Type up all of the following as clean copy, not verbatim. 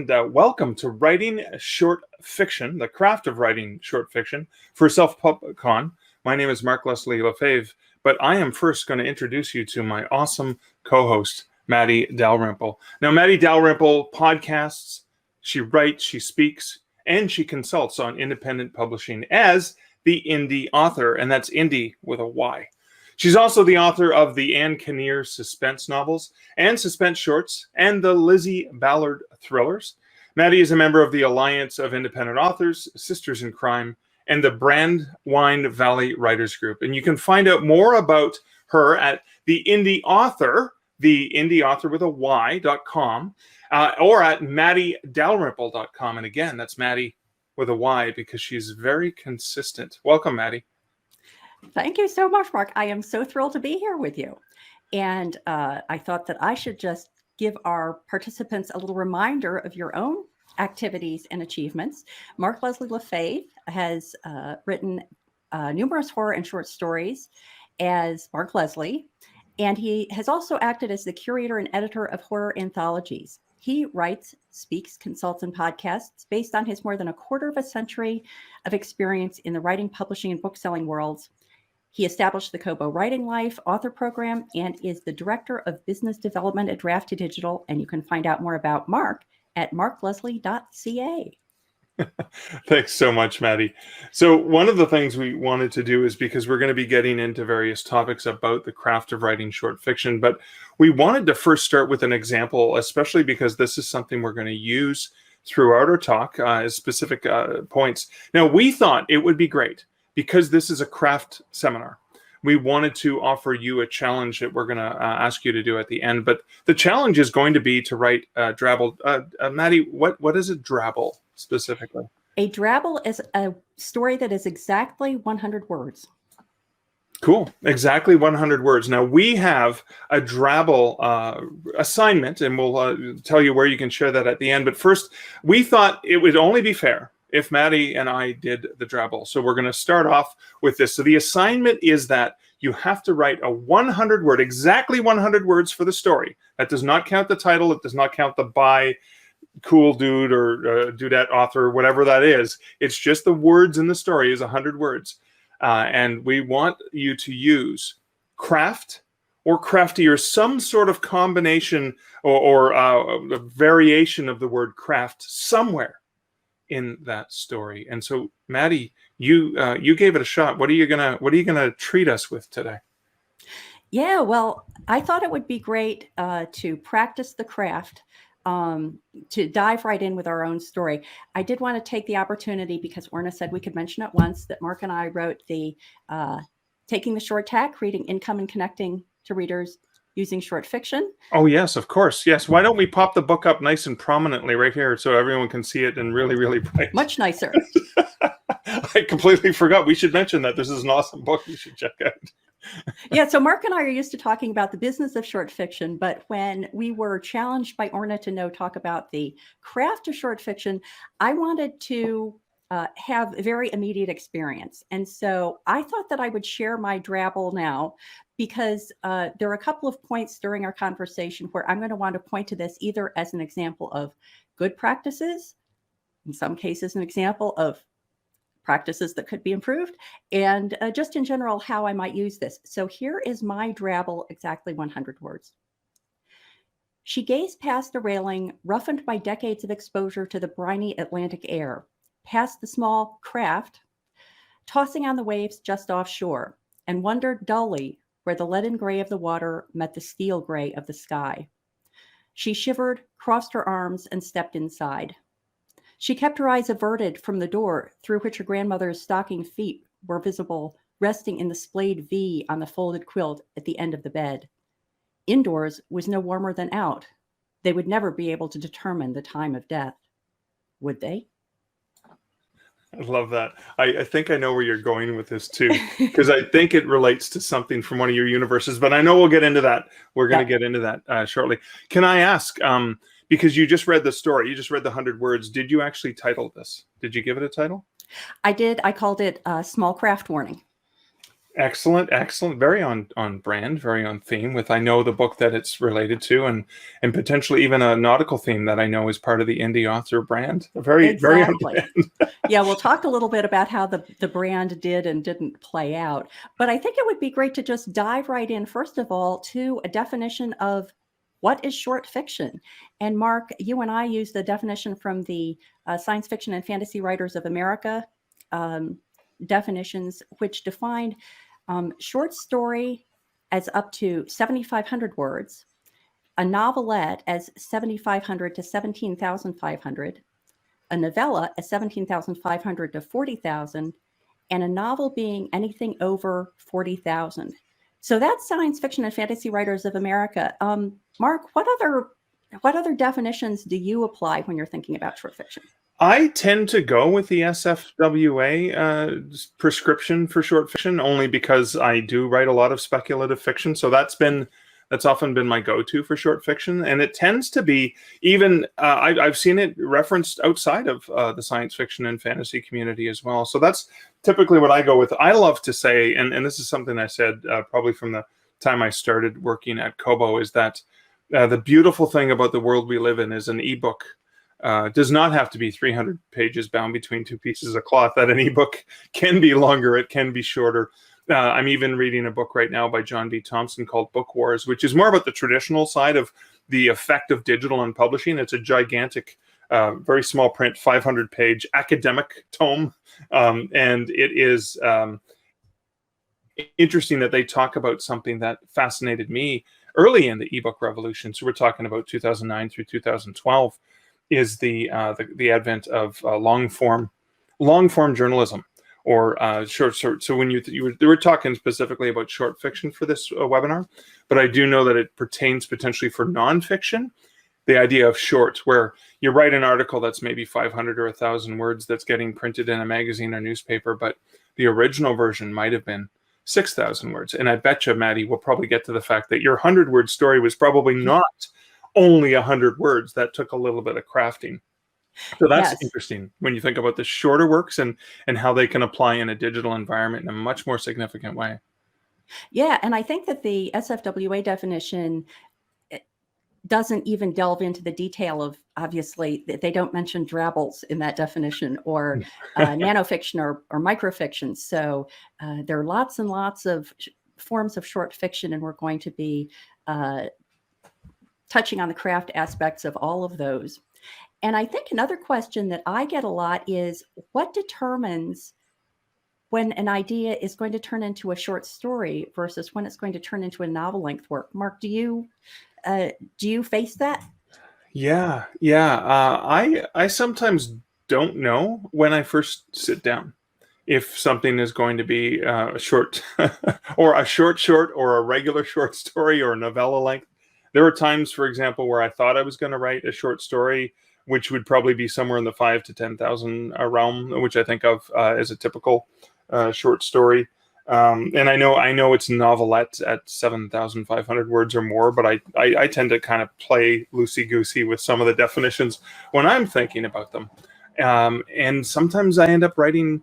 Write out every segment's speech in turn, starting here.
and welcome to Writing Short Fiction, the craft of writing short fiction for Self-Pub-Con. My name is Mark Leslie Lefebvre, but I am first going to introduce you to my awesome co-host, Matty Dalrymple. Now, Matty Dalrymple podcasts, she writes, she speaks, and she consults on independent publishing as the indie author, and that's indie with a Y. She's also the author of the Anne Kinnear suspense novels and suspense shorts and the Lizzie Ballard thrillers. Matty is a member of the Alliance of Independent Authors, Sisters in Crime, and the Brandywine Valley Writers Group. And you can find out more about her at the indie author with a Y.com, or at mattydalrymple.com. And again, that's Matty with a Y because she's very consistent. Welcome, Matty. Thank you so much, Mark. I am so thrilled to be here with you. And I thought that I should just give our participants a little reminder of your own activities and achievements. Mark Leslie Lefebvre has written numerous horror and short stories as Mark Leslie, and he has also acted as the curator and editor of horror anthologies. He writes, speaks, consults, and podcasts based on his more than a quarter of a century of experience in the writing, publishing, and bookselling worlds. He established the Kobo Writing Life author program and is the director of business development at Drafty Digital. And you can find out more about Mark at markleslie.ca. Thanks so much, Matty. So one of the things we wanted to do is because we're going to be getting into various topics about the craft of writing short fiction, but we wanted to first start with an example, especially because this is something we're going to use throughout our talk as specific points. Now, we thought it would be great because this is a craft seminar. We wanted to offer you a challenge that we're going to ask you to do at the end, but the challenge is going to be to write drabble. Matty, what is a drabble specifically? A drabble is a story that is exactly 100 words. Cool. Exactly 100 words. Now, we have a drabble assignment, and we'll tell you where you can share that at the end. But first, we thought it would only be fair if Matty and I did the drabble. So we're going to start off with this. So the assignment is that you have to write a 100-word, exactly 100 words for the story. That does not count the title. It does not count the by cool dude or dudette author, whatever that is. It's just the words in the story is 100 words. And we want you to use craft or crafty or some sort of combination or a variation of the word craft somewhere in that story. And so, Matty, you gave it a shot. What are you gonna treat us with today? Yeah, well, I thought it would be great to practice the craft, to dive right in with our own story. I did want to take the opportunity, because Orna said we could mention it once, that Mark and I wrote the Taking the Short Tack, Creating Income and Connecting to Readers Using Short Fiction. Oh, yes, of course. Yes. Why don't we pop the book up nice and prominently right here so everyone can see it and really, really bright? Much nicer. I completely forgot. We should mention that. This is an awesome book you should check out. Yeah, so Mark and I are used to talking about the business of short fiction, but when we were challenged by Orna to talk about the craft of short fiction, I wanted to have a very immediate experience. And so I thought that I would share my drabble now, because there are a couple of points during our conversation where I'm going to want to point to this either as an example of good practices, in some cases an example of practices that could be improved, and just in general how I might use this. So here is my drabble, exactly 100 words. She gazed past the railing, roughened by decades of exposure to the briny Atlantic air, past the small craft, tossing on the waves just offshore, and wondered dully where the leaden gray of the water met the steel gray of the sky. She shivered, crossed her arms, and stepped inside. She kept her eyes averted from the door through which her grandmother's stocking feet were visible, resting in the splayed V on the folded quilt at the end of the bed. Indoors was no warmer than out. They would never be able to determine the time of death. Would they? I love that. I think I know where you're going with this too, because I think it relates to something from one of your universes, but I know we'll get into that. We're going to get into that shortly. Can I ask, because you just read the story, you just read the 100 words, did you actually title this? Did you give it a title? I did. I called it Small Craft Warning. Excellent, excellent. Very on brand, very on theme with I know the book that it's related to, and potentially even a nautical theme that I know is part of the indie author brand. Very on Exactly. brand. Yeah, we'll talk a little bit about how the brand did and didn't play out. But I think it would be great to just dive right in, first of all, to a definition of what is short fiction. And Mark, you and I used the definition from the Science Fiction and Fantasy Writers of America um, definitions, which defined short story as up to 7,500 words, a novelette as 7,500 to 17,500, a novella as 17,500 to 40,000, and a novel being anything over 40,000. So that's Science Fiction and Fantasy Writers of America. Mark, what other definitions do you apply when you're thinking about short fiction? I tend to go with the SFWA prescription for short fiction only because I do write a lot of speculative fiction. So that's often been my go-to for short fiction, and it tends to be even I've seen it referenced outside of the science fiction and fantasy community as well. So that's typically what I go with. I love to say, and this is something I said probably from the time I started working at Kobo, is that the beautiful thing about the world we live in is an ebook does not have to be 300 pages bound between two pieces of cloth. That an ebook can be longer, it can be shorter. I'm even reading a book right now by John B. Thompson called Book Wars, which is more about the traditional side of the effect of digital on publishing. It's a gigantic, very small print, 500-page academic tome, and it is interesting that they talk about something that fascinated me early in the ebook revolution. So we're talking about 2009 through 2012. Is the advent of long form journalism or short. So when you were talking specifically about short fiction for this webinar, but I do know that it pertains potentially for nonfiction. The idea of short, where you write an article that's maybe 500 or 1,000 words that's getting printed in a magazine or newspaper, but the original version might have been 6,000 words. And I bet you, Matty, we'll probably get to the fact that your 100-word story was probably not only 100 words. That took a little bit of crafting. So that's Yes. interesting when you think about the shorter works and how they can apply in a digital environment in a much more significant way. Yeah, and I think that the SFWA definition doesn't even delve into the detail of, obviously, they don't mention drabbles in that definition or nanofiction or microfiction. So there are lots and lots of forms of short fiction, and we're going to be touching on the craft aspects of all of those. And I think another question that I get a lot is, what determines when an idea is going to turn into a short story versus when it's going to turn into a novel-length work? Mark, do you face that? Yeah. I sometimes don't know when I first sit down if something is going to be a short or a short or a regular short story or a novella length. There were times, for example, where I thought I was going to write a short story, which would probably be somewhere in the 5,000 to 10,000 realm, which I think of as a typical short story. And I know it's novelette at 7,500 words or more, but I tend to kind of play loosey-goosey with some of the definitions when I'm thinking about them. And sometimes I end up writing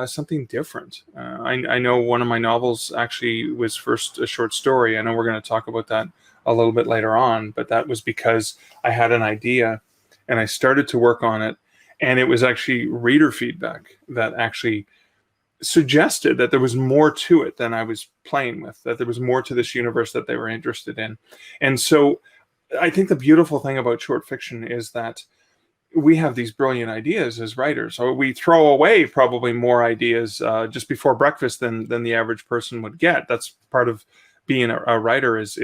something different. I know one of my novels actually was first a short story. I know we're going to talk about that a little bit later on, but that was because I had an idea and I started to work on it, and it was actually reader feedback that actually suggested that there was more to it than I was playing with, that there was more to this universe that they were interested in. And so I think the beautiful thing about short fiction is that we have these brilliant ideas as writers. So we throw away probably more ideas just before breakfast than the average person would get. That's part of being a writer is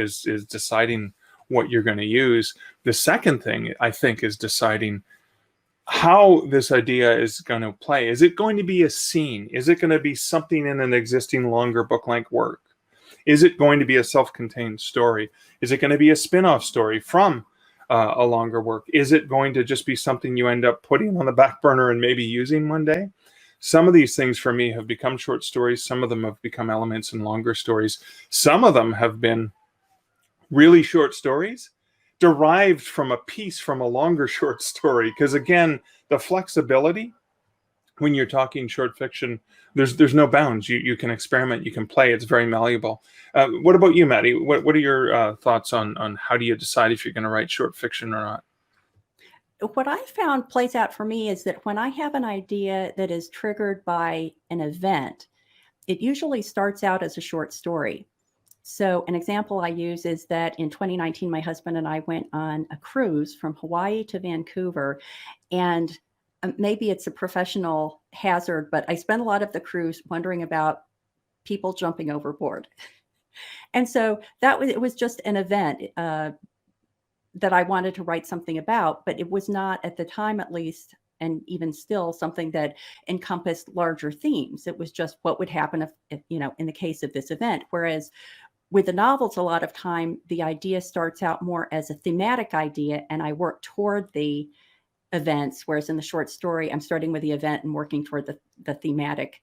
deciding what you're going to use. The second thing, I think, is deciding how this idea is going to play. Is it going to be a scene? Is it going to be something in an existing longer book-length work? Is it going to be a self-contained story? Is it going to be a spin-off story from a longer work? Is it going to just be something you end up putting on the back burner and maybe using one day? Some of these things for me have become short stories. Some of them have become elements in longer stories. Some of them have been really short stories derived from a piece from a longer short story. Because again, the flexibility when you're talking short fiction, there's no bounds. You can experiment, you can play. It's very malleable. What about you, Matty? What are your thoughts on how do you decide if you're going to write short fiction or not? What I found plays out for me is that when I have an idea that is triggered by an event, it usually starts out as a short story. So an example I use is that in 2019, my husband and I went on a cruise from Hawaii to Vancouver, and maybe it's a professional hazard, but I spent a lot of the cruise wondering about people jumping overboard. And so it was just an event that I wanted to write something about, but it was not at the time, at least, and even still, something that encompassed larger themes. It was just what would happen if in the case of this event. Whereas with the novels, a lot of time, the idea starts out more as a thematic idea, and I work toward the events. Whereas in the short story, I'm starting with the event and working toward the thematic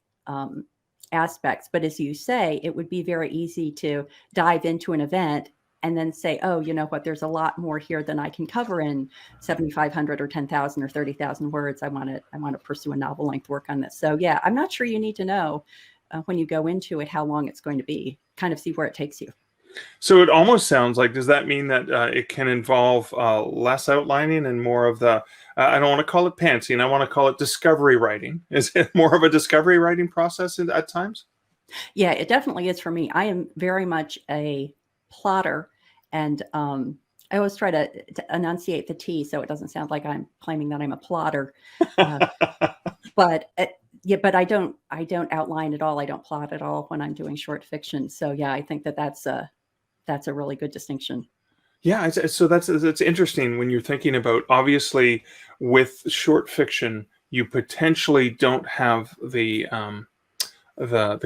aspects. But as you say, it would be very easy to dive into an event and then say, oh, you know what, there's a lot more here than I can cover in 7,500 or 10,000 or 30,000 words. I want to pursue a novel length work on this. So yeah, I'm not sure you need to know when you go into it how long it's going to be. Kind of see where it takes you. So it almost sounds like, does that mean that it can involve less outlining and more of the, I don't want to call it pantsing, I want to call it discovery writing. Is it more of a discovery writing process at times? Yeah, it definitely is for me. I am very much a plotter, and I always try to enunciate the T so it doesn't sound like I'm claiming that I'm a plotter. But I don't outline at all. I don't plot at all when I'm doing short fiction. So yeah, I think that's a really good distinction. Yeah, so that's interesting when you're thinking about, obviously with short fiction, you potentially don't have the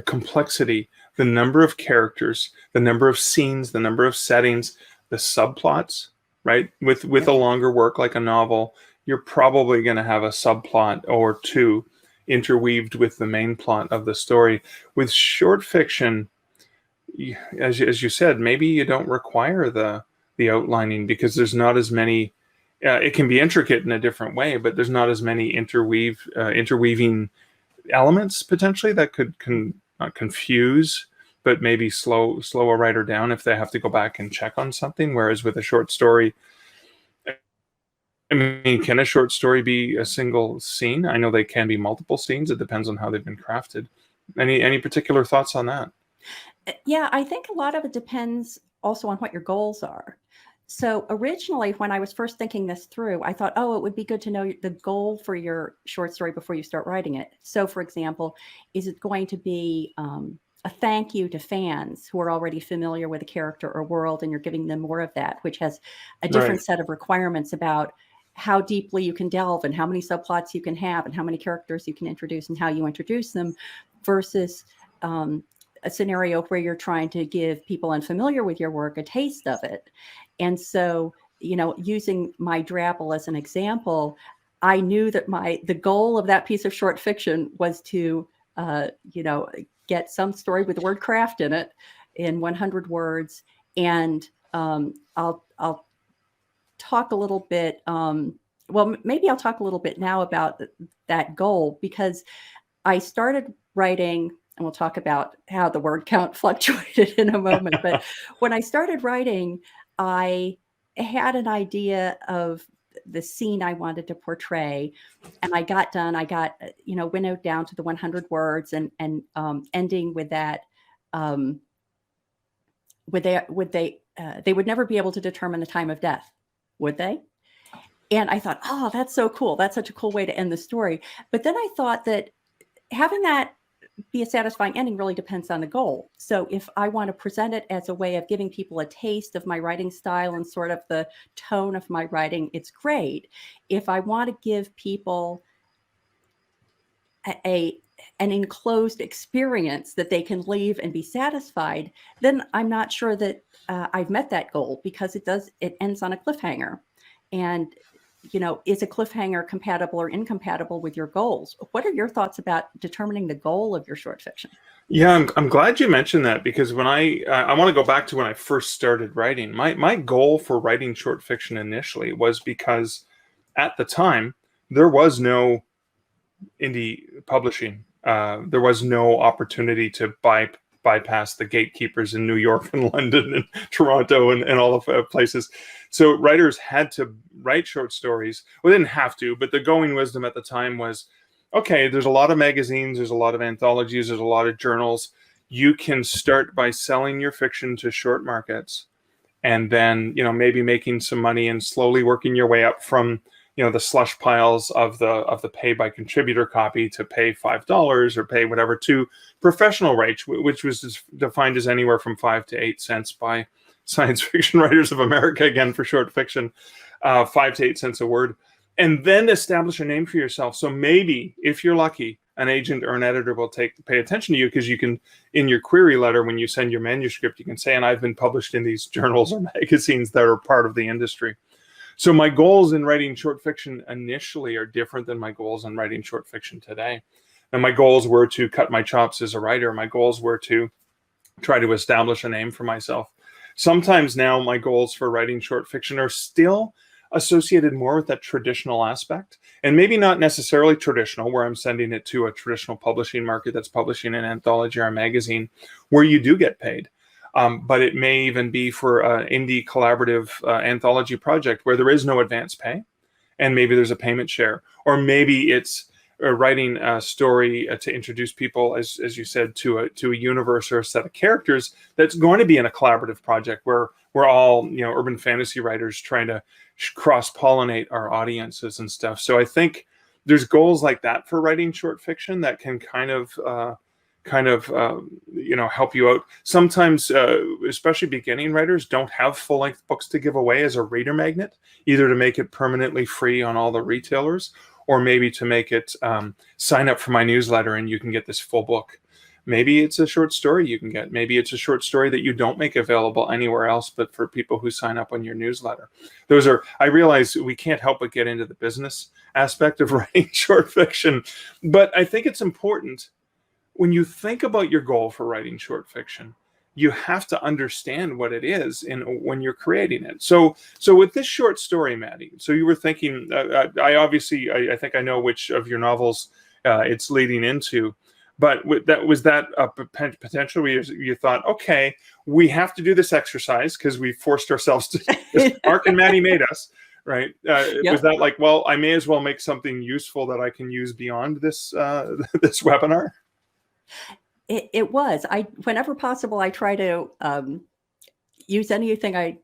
complexity, the number of characters, the number of scenes, the number of settings, the subplots, right? With a longer work like a novel, you're probably going to have a subplot or two interweaved with the main plot of the story. With short fiction, as you said, maybe you don't require the outlining because there's not as many. It can be intricate in a different way, but there's not as many interweaving elements potentially that could confuse, but maybe slow a writer down if they have to go back and check on something. Whereas with a short story, I mean, can a short story be a single scene? I know they can be multiple scenes. It depends on how they've been crafted. Any particular thoughts on that? Yeah, I think a lot of it depends also on what your goals are. So originally, when I was first thinking this through, I thought, oh, it would be good to know the goal for your short story before you start writing it. So for example, is it going to be a thank you to fans who are already familiar with a character or world, and you're giving them more of that, which has a different set of requirements about how deeply you can delve and how many subplots you can have and how many characters you can introduce and how you introduce them, versus a scenario where you're trying to give people unfamiliar with your work a taste of it. And so, using my drabble as an example, I knew that the goal of that piece of short fiction was to, get some story with the word craft in it in 100 words. And I'll talk a little bit. Maybe I'll talk a little bit now about that goal, because I started writing, and we'll talk about how the word count fluctuated in a moment. But when I started writing, I had an idea of the scene I wanted to portray, and I got done. I got, winnowed down to the 100 words, and ending with that. They would never be able to determine the time of death, would they? And I thought, oh, that's so cool. That's such a cool way to end the story. But then I thought that having that be a satisfying ending really depends on the goal. So if I want to present it as a way of giving people a taste of my writing style and sort of the tone of my writing, it's great. If I want to give people an enclosed experience that they can leave and be satisfied, then I'm not sure that I've met that goal, because it ends on a cliffhanger. And is a cliffhanger compatible or incompatible with your goals? What are your thoughts about determining the goal of your short fiction? Yeah, I'm glad you mentioned that, because when I want to go back to when I first started writing, my goal for writing short fiction initially was because at the time there was no indie publishing. There was no opportunity to bypass the gatekeepers in New York and London and Toronto and all the places. So writers had to write short stories. Well, they didn't have to, but the going wisdom at the time was, okay, there's a lot of magazines, there's a lot of anthologies, there's a lot of journals. You can start by selling your fiction to short markets, and then, maybe making some money and slowly working your way up from, the slush piles of the pay by contributor copy to pay $5 or pay whatever to professional rates, which was defined as anywhere from 5 to 8 cents by Science Fiction Writers of America, again for short fiction, 5 to 8 cents a word, and then establish a name for yourself. So maybe, if you're lucky, an agent or an editor will pay attention to you, because you can, in your query letter, when you send your manuscript, you can say, and I've been published in these journals or magazines that are part of the industry. So my goals in writing short fiction initially are different than my goals in writing short fiction today. And my goals were to cut my chops as a writer. My goals were to try to establish a name for myself. Sometimes now my goals for writing short fiction are still associated more with that traditional aspect, and maybe not necessarily traditional, where I'm sending it to a traditional publishing market that's publishing an anthology or a magazine where you do get paid. But it may even be for an indie collaborative anthology project where there is no advance pay, and maybe there's a payment share, or maybe it's writing a story to introduce people, as you said, to a universe or a set of characters that's going to be in a collaborative project where we're all, urban fantasy writers trying to cross-pollinate our audiences and stuff. So I think there's goals like that for writing short fiction that can kind of help you out. Sometimes, especially beginning writers don't have full-length books to give away as a reader magnet, either to make it permanently free on all the retailers, or maybe to make it sign up for my newsletter and you can get this full book. Maybe it's a short story you can get. Maybe it's a short story that you don't make available anywhere else, but for people who sign up on your newsletter. I realize we can't help but get into the business aspect of writing short fiction, but I think it's important when you think about your goal for writing short fiction, you have to understand what it is when you're creating it. So with this short story, Matty, so you were thinking, I think I know which of your novels it's leading into, but was that a potential where you thought, okay, we have to do this exercise because we forced ourselves to, Mark and Matty made us, right? Yep. Was that like, well, I may as well make something useful that I can use beyond this this webinar? It was. Whenever possible, I try to use anything I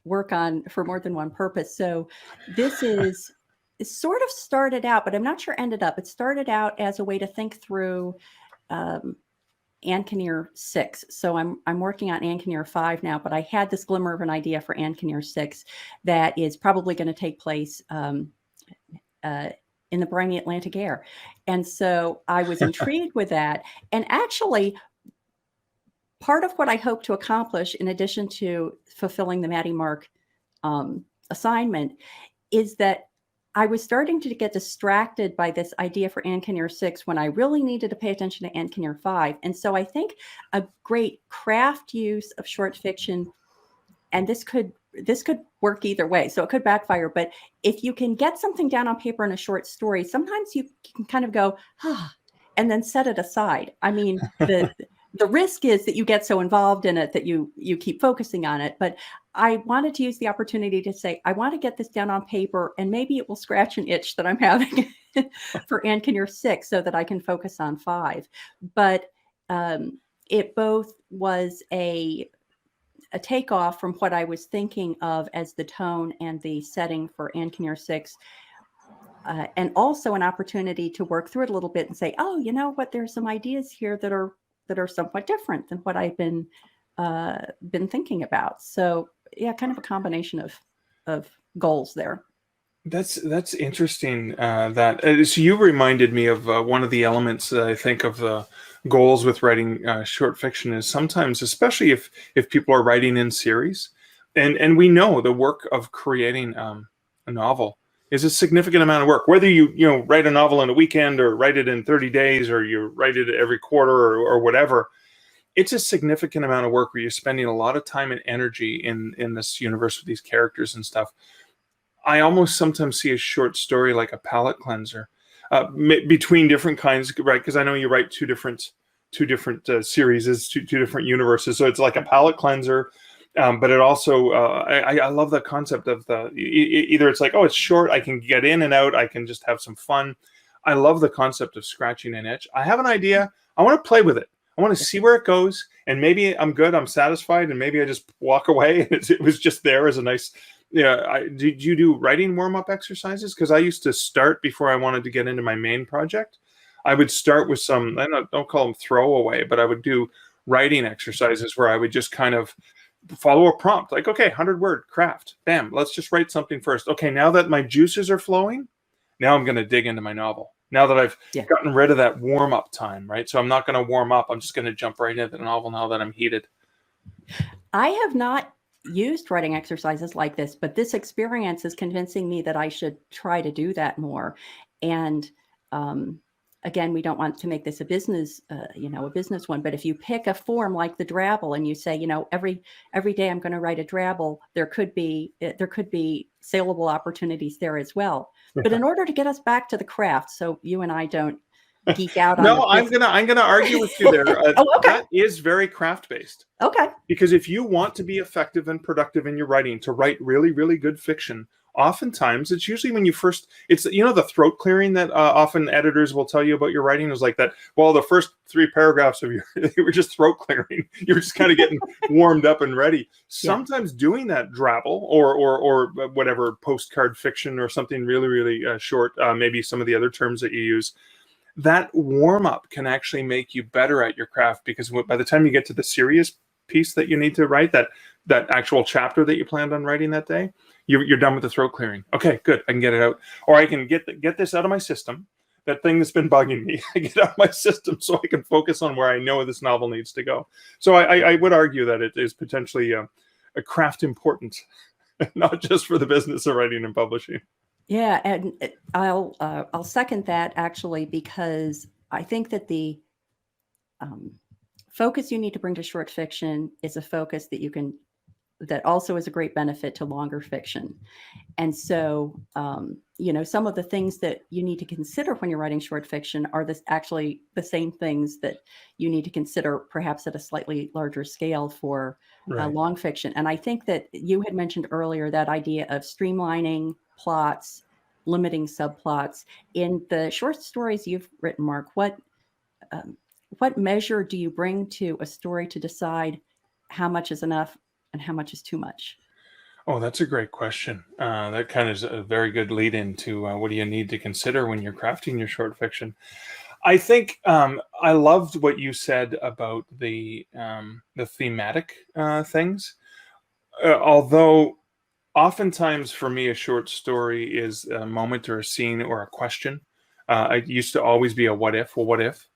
work on for more than one purpose. So this is it sort of started out, but I'm not sure ended up. It started out as a way to think through Ankeneer 6. So I'm working on Ankeneer 5 now, but I had this glimmer of an idea for Ankeneer 6 that is probably going to take place in the briny Atlantic air. And so I was intrigued with that. And actually, part of what I hope to accomplish, in addition to fulfilling the Matty Mark assignment, is that I was starting to get distracted by this idea for Ankeneer 6 when I really needed to pay attention to Ankeneer 5. And so I think a great craft use of short fiction, and this could work either way, so it could backfire, but if you can get something down on paper in a short story, sometimes you can kind of go, and then set it aside. I mean, the risk is that you get so involved in it that you keep focusing on it. But I wanted to use the opportunity to say, I want to get this down on paper, and maybe it will scratch an itch that I'm having for Ankeneer 6 so that I can focus on 5. But it both was a takeoff from what I was thinking of as the tone and the setting for Ankeneer 6, and also an opportunity to work through it a little bit and say, oh, you know what, there's some ideas here that are somewhat different than what I've been thinking about. So yeah, kind of a combination of goals there. That's interesting. So you reminded me of one of the elements that I think of the goals with writing short fiction is sometimes, especially if people are writing in series, and we know the work of creating a novel is a significant amount of work. Whether you write a novel in a weekend or write it in 30 days or you write it every quarter or whatever, it's a significant amount of work where you're spending a lot of time and energy in this universe with these characters and stuff. I almost sometimes see a short story like a palate cleanser. between different kinds, right? Because I know you write two different series, two different universes. So it's like a palate cleanser. But it also, I love the concept of either it's like, oh, it's short, I can get in and out, I can just have some fun. I love the concept of scratching an itch. I have an idea. I want to play with it. I want to see where it goes. And maybe I'm good, I'm satisfied, and maybe I just walk away. And it was just there as a nice, did you do writing warm-up exercises? Because I used to start before I wanted to get into my main project. I would start with some, don't call them throwaway, but I would do writing exercises where I would just kind of follow a prompt, like, okay, 100-word craft, bam, let's just write something first. Okay, now that my juices are flowing, now I'm going to dig into my novel. Now that I've gotten rid of that warm-up time, right? So I'm not going to warm up. I'm just going to jump right into the novel now that I'm heated. I have not used writing exercises like this, but this experience is convincing me that I should try to do that more. And again, we don't want to make this a business, a business one. But if you pick a form like the drabble and you say, every day I'm going to write a drabble, there could be saleable opportunities there as well. But in order to get us back to the craft, so you and I don't geek out on. No, I'm gonna argue with you there. Oh, okay. That is very craft based. Okay. Because if you want to be effective and productive in your writing, to write really, really good fiction, oftentimes it's usually when you first, it's the throat clearing that often editors will tell you about your writing is like that. Well, the first 3 paragraphs of you were just throat clearing. You're just kind of getting warmed up and ready. Sometimes doing that drabble or whatever postcard fiction or something really, really short, maybe some of the other terms that you use, that warm up can actually make you better at your craft, because by the time you get to the serious piece that you need to write, that actual chapter that you planned on writing that day, you're done with the throat clearing. Okay, good. I can get it out. Or I can get this out of my system. That thing that's been bugging me, I get out of my system so I can focus on where I know this novel needs to go. So I would argue that it is potentially a craft important, not just for the business of writing and publishing. Yeah, and I'll second that, actually, because I think that the focus you need to bring to short fiction is a focus that also is a great benefit to longer fiction. And so, some of the things that you need to consider when you're writing short fiction are actually the same things that you need to consider perhaps at a slightly larger scale for long fiction. And I think that you had mentioned earlier that idea of streamlining plots, limiting subplots. In the short stories you've written, Mark, what measure do you bring to a story to decide how much is enough and how much is too much? Oh, that's a great question. That kind of is a very good lead into what do you need to consider when you're crafting your short fiction. I think I loved what you said about the thematic things. Although oftentimes for me, a short story is a moment or a scene or a question. It used to always be a what if, well, what if?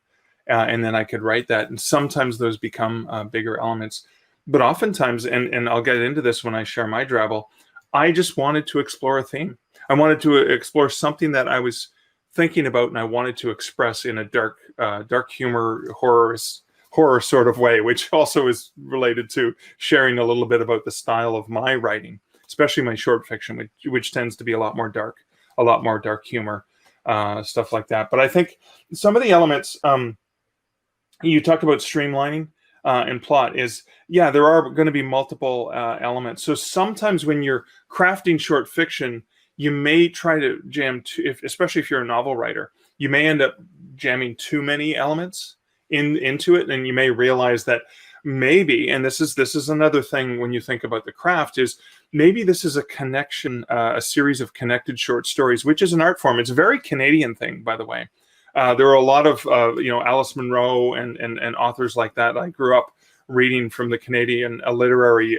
And then I could write that. And sometimes those become bigger elements. But oftentimes, and I'll get into this when I share my drabble, I just wanted to explore a theme. I wanted to explore something that I was thinking about, and I wanted to express in a dark humor, horror sort of way, which also is related to sharing a little bit about the style of my writing, especially my short fiction, which tends to be a lot more dark humor, stuff like that. But I think some of the elements you talked about streamlining and plot is, there are going to be multiple elements. So sometimes when you're crafting short fiction, you may try to jam, especially if you're a novel writer, you may end up jamming too many elements into it, and you may realize that maybe, and this is another thing when you think about the craft, is maybe this is a connection, a series of connected short stories, which is an art form. It's a very Canadian thing, by the way. There are a lot of Alice Munro and authors like that. I grew up reading from the Canadian literary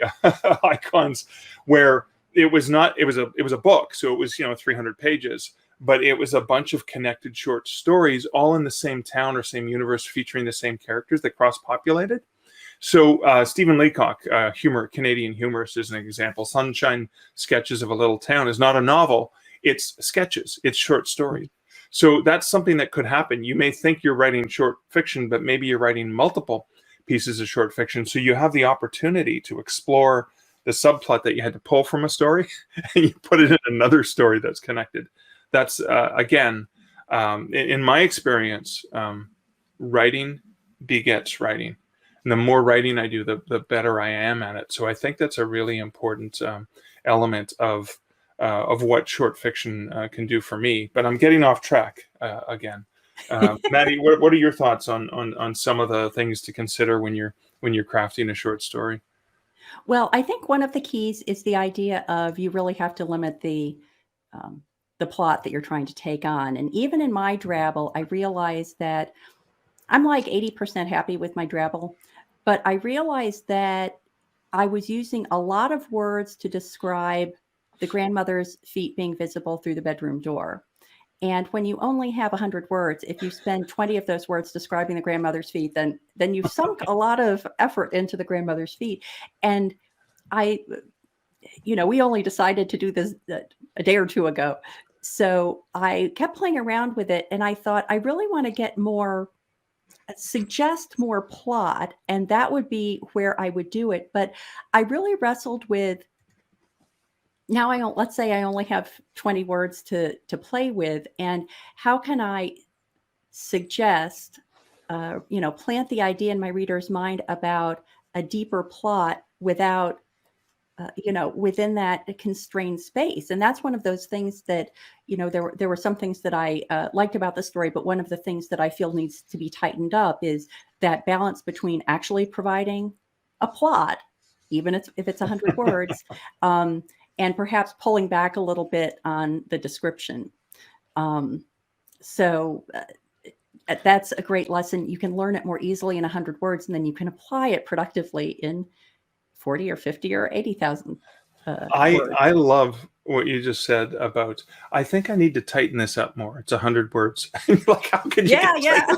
icons, where it was a book, so it was 300 pages, but it was a bunch of connected short stories, all in the same town or same universe, featuring the same characters that cross-populated. So Stephen Leacock, Canadian humorist, is an example. Sunshine Sketches of a Little Town is not a novel; it's sketches, it's short stories. So that's something that could happen. You may think you're writing short fiction, but maybe you're writing multiple pieces of short fiction. So you have the opportunity to explore the subplot that you had to pull from a story, and you put it in another story that's connected. That's, again, In my experience, writing begets writing. And the more writing I do, the better I am at it. So I think that's a really important element of what short fiction can do for me. But I'm getting off track again. Matty, what are your thoughts on some of the things to consider when you're crafting a short story? Well, I think one of the keys is the idea of you really have to limit the plot that you're trying to take on. And even in my drabble, I realized that I'm like 80% happy with my drabble, but I realized that I was using a lot of words to describe the grandmother's feet being visible through the bedroom door. And when you only have 100 words, if you spend 20 of those words describing the grandmother's feet, then you've sunk a lot of effort into the grandmother's feet. And we only decided to do this a day or two ago. So I kept playing around with it, and I thought I really want to suggest more plot, and that would be where I would do it. But I really wrestled with, let's say I only have 20 words to play with, and how can I suggest, plant the idea in my reader's mind about a deeper plot without, within that constrained space. And that's one of those things that, there were some things that I liked about the story, but one of the things that I feel needs to be tightened up is that balance between actually providing a plot, even if it's 100 words, and perhaps pulling back a little bit on the description. So that's a great lesson. You can learn it more easily in 100 words, and then you can apply it productively in 40 or 50 or 80,000 words. I love what you just said about, I think I need to tighten this up more. It's 100 words. Like, how could you Yeah.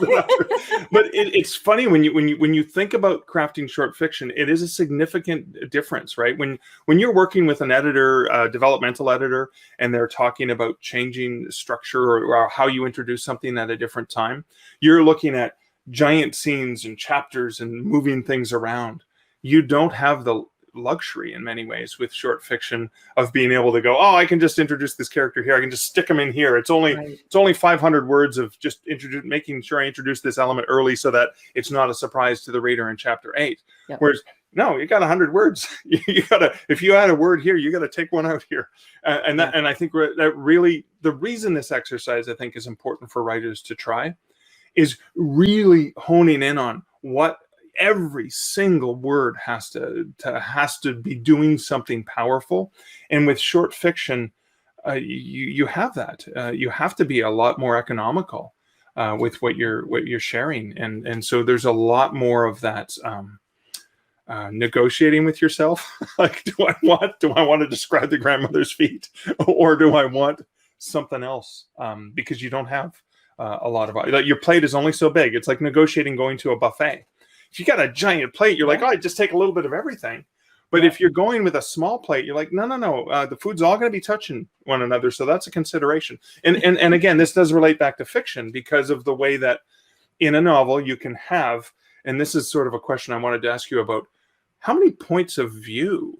But it's funny when you think about crafting short fiction, it is a significant difference, right? When you're working with an editor, a developmental editor, and they're talking about changing structure or how you introduce something at a different time, you're looking at giant scenes and chapters and moving things around. You don't have the luxury in many ways with short fiction of being able to go, I can just introduce this character here. I can just stick them in here. It's only 500 words of just making sure I introduce this element early so that it's not a surprise to the reader in chapter 8. Yep. Whereas, no, you got 100 words. You gotta, if you add a word here, you got to take one out here. And I think that really, the reason this exercise I think is important for writers to try is really honing in on what every single word has to be doing something powerful. And with short fiction, you have that. You have to be a lot more economical with what you're sharing, and so there's a lot more of that negotiating with yourself. Like, do I want to describe the grandmother's feet, or do I want something else? Because you don't have a lot of, like, your plate is only so big. It's like negotiating going to a buffet. If you got a giant plate, you're like, I just take a little bit of everything. But if you're going with a small plate, you're like, no. The food's all going to be touching one another. So that's a consideration. And again, this does relate back to fiction because of the way that in a novel you can have, and this is sort of a question I wanted to ask you about, how many points of view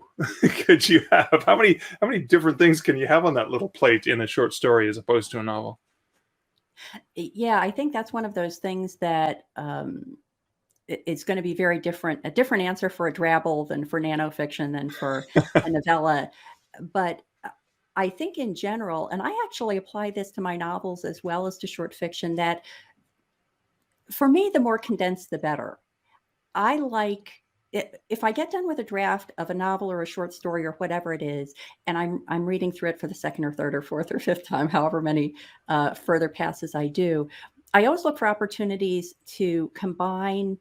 could you have? How many different things can you have on that little plate in a short story as opposed to a novel? Yeah, I think that's one of those things that it's going to be a different answer for a drabble than for nanofiction than for a novella. But I think in general, and I actually apply this to my novels as well as to short fiction, that for me, the more condensed, the better. I like it, if I get done with a draft of a novel or a short story or whatever it is, and I'm reading through it for the second or third or fourth or fifth time, however many further passes I do, I always look for opportunities to combine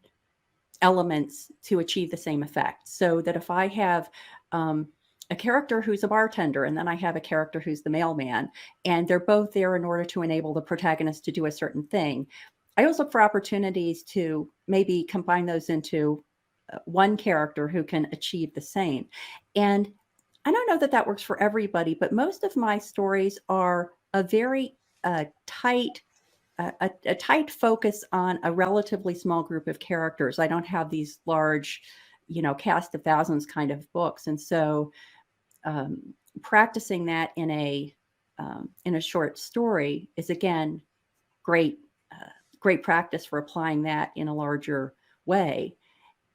elements to achieve the same effect. So that if I have a character who's a bartender, and then I have a character who's the mailman, and they're both there in order to enable the protagonist to do a certain thing, I always look for opportunities to maybe combine those into one character who can achieve the same. And I don't know that that works for everybody, but most of my stories are a very tight focus on a relatively small group of characters. I don't have these large, cast of thousands kind of books. And so practicing that in a short story is, again, great, great practice for applying that in a larger way.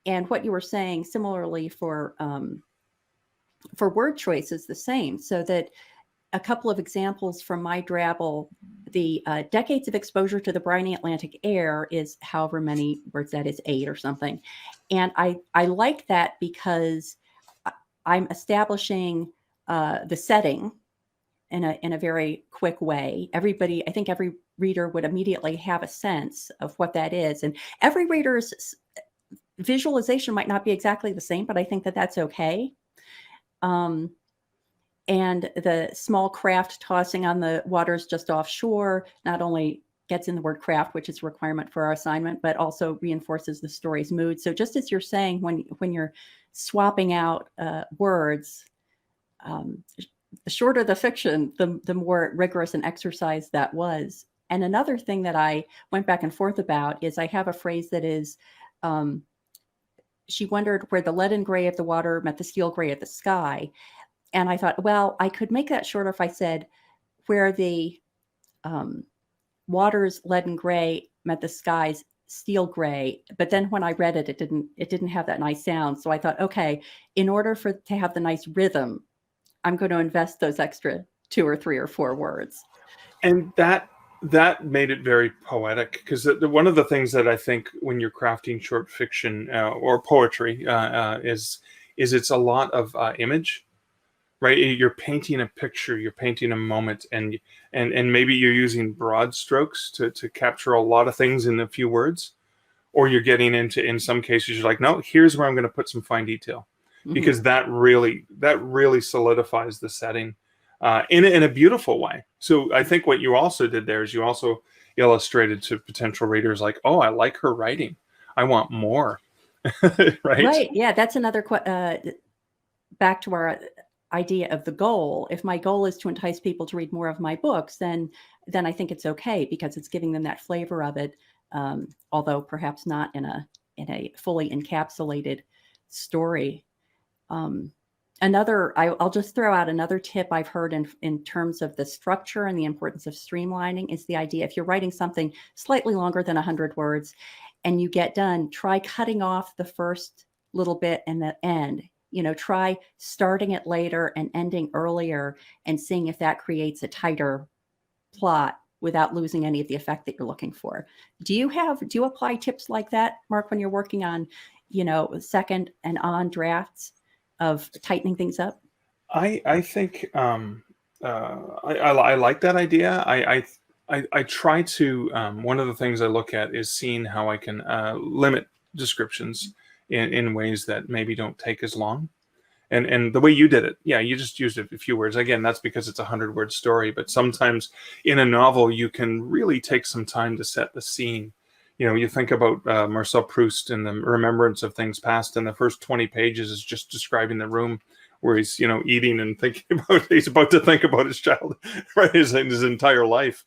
And what you were saying similarly for word choice is the same. So that a couple of examples from my Drabble, the decades of exposure to the briny Atlantic air is however many words that is, 8 or something. And I like that because I'm establishing the setting in a very quick way. I think every reader would immediately have a sense of what that is. And every reader's visualization might not be exactly the same, but I think that that's okay. And the small craft tossing on the waters just offshore not only gets in the word craft, which is a requirement for our assignment, but also reinforces the story's mood. So just as you're saying, when you're swapping out words, the shorter the fiction, the more rigorous an exercise that was. And another thing that I went back and forth about is I have a phrase that is, she wondered where the leaden gray of the water met the steel gray of the sky. And I thought, well, I could make that shorter if I said where the water's leaden gray met the sky's steel gray. But then when I read it, it didn't have that nice sound. So I thought, okay, in order to have the nice rhythm, I'm going to invest those extra 2 or 3 or 4 words. And that made it very poetic, because one of the things that I think when you're crafting short fiction or poetry is it's a lot of image. Right, you're painting a picture, you're painting a moment, and maybe you're using broad strokes to capture a lot of things in a few words, or you're getting into, in some cases, you're like, no, here's where I'm going to put some fine detail, because that really solidifies the setting in a beautiful way. So I think what you also did there is you also illustrated to potential readers like, oh, I like her writing, I want more. Right. Yeah, that's another back to our idea of the goal. If my goal is to entice people to read more of my books, then I think it's okay, because it's giving them that flavor of it, although perhaps not in a fully encapsulated story. I'll just throw out another tip I've heard in terms of the structure and the importance of streamlining is the idea, if you're writing something slightly longer than 100 words and you get done, try cutting off the first little bit and the end. Try starting it later and ending earlier and seeing if that creates a tighter plot without losing any of the effect that you're looking for. Do you apply tips like that, Mark, when you're working on, second and on drafts of tightening things up? I think I like that idea. I try to, one of the things I look at is seeing how I can limit descriptions in ways that maybe don't take as long. And the way you did it, yeah, you just used a few words. Again, that's because it's a 100-word story. But sometimes in a novel, you can really take some time to set the scene. You think about Marcel Proust and the Remembrance of Things Past, and the first 20 pages is just describing the room where he's, eating and thinking about, he's about to think about his child, right, his entire life.